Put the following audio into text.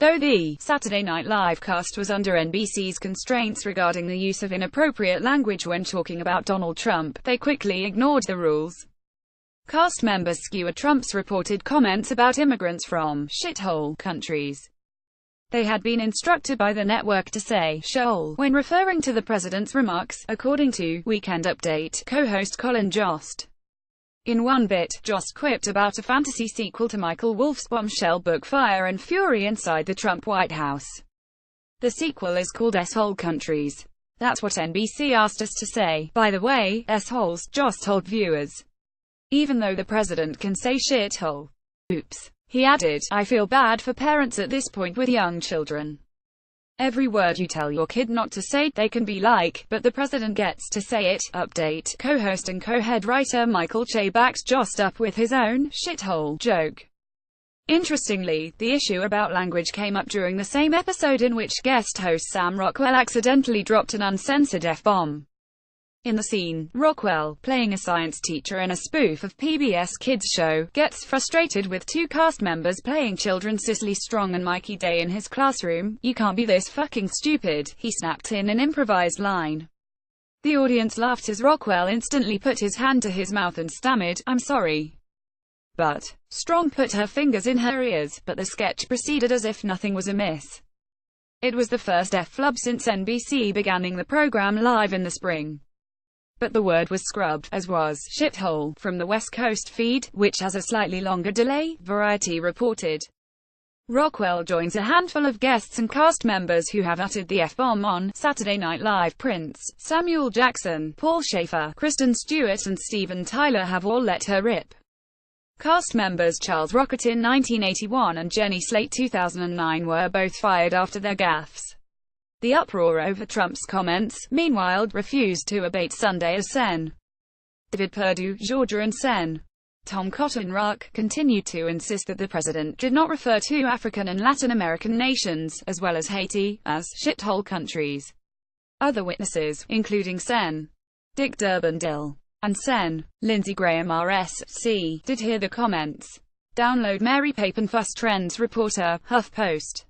Though the Saturday Night Live cast was under NBC's constraints regarding the use of inappropriate language when talking about Donald Trump, they quickly ignored the rules. Cast members skewered Trump's reported comments about immigrants from shithole countries. They had been instructed by the network to say "shithole" when referring to the president's remarks, according to Weekend Update co-host Colin Jost. In one bit, Jost quipped about a fantasy sequel to Michael Wolff's bombshell book Fire and Fury inside the Trump White House. The sequel is called S-Hole Countries. That's what NBC asked us to say. By the way, S-holes, Jost told viewers. Even though the president can say shithole. Oops. He added, I feel bad for parents at this point with young children. Every word you tell your kid not to say, they can be like, but the president gets to say it. Update co-host and co-head writer Michael Che backed Jost up with his own shithole joke. Interestingly, the issue about language came up during the same episode in which guest host Sam Rockwell accidentally dropped an uncensored F-bomb. In the scene, Rockwell, playing a science teacher in a spoof of PBS Kids show, gets frustrated with two cast members playing children Cicely Strong and Mikey Day in his classroom. You can't be this fucking stupid, he snapped in an improvised line. The audience laughed as Rockwell instantly put his hand to his mouth and stammered, I'm sorry. But Strong put her fingers in her ears, but the sketch proceeded as if nothing was amiss. It was the first F-flub since NBC beginning the program live in the spring. But the word was scrubbed, as was shithole, from the West Coast feed, which has a slightly longer delay, Variety reported. Rockwell joins a handful of guests and cast members who have uttered the F-bomb on Saturday Night Live. Prince, Samuel Jackson, Paul Schaefer, Kristen Stewart and Steven Tyler have all let her rip. Cast members Charles Rocket in 1981 and Jenny Slate 2009 were both fired after their gaffes. The uproar over Trump's comments, meanwhile, refused to abate Sunday as Sen. David Perdue, Georgia and Sen. Tom Cotton Ruck continued to insist that the president did not refer to African and Latin American nations, as well as Haiti, as shithole countries. Other witnesses, including Sen. Dick Durbin-Dill and Sen. Lindsey Graham RSC, did hear the comments. Download Mary Papenfuss Trends reporter, HuffPost.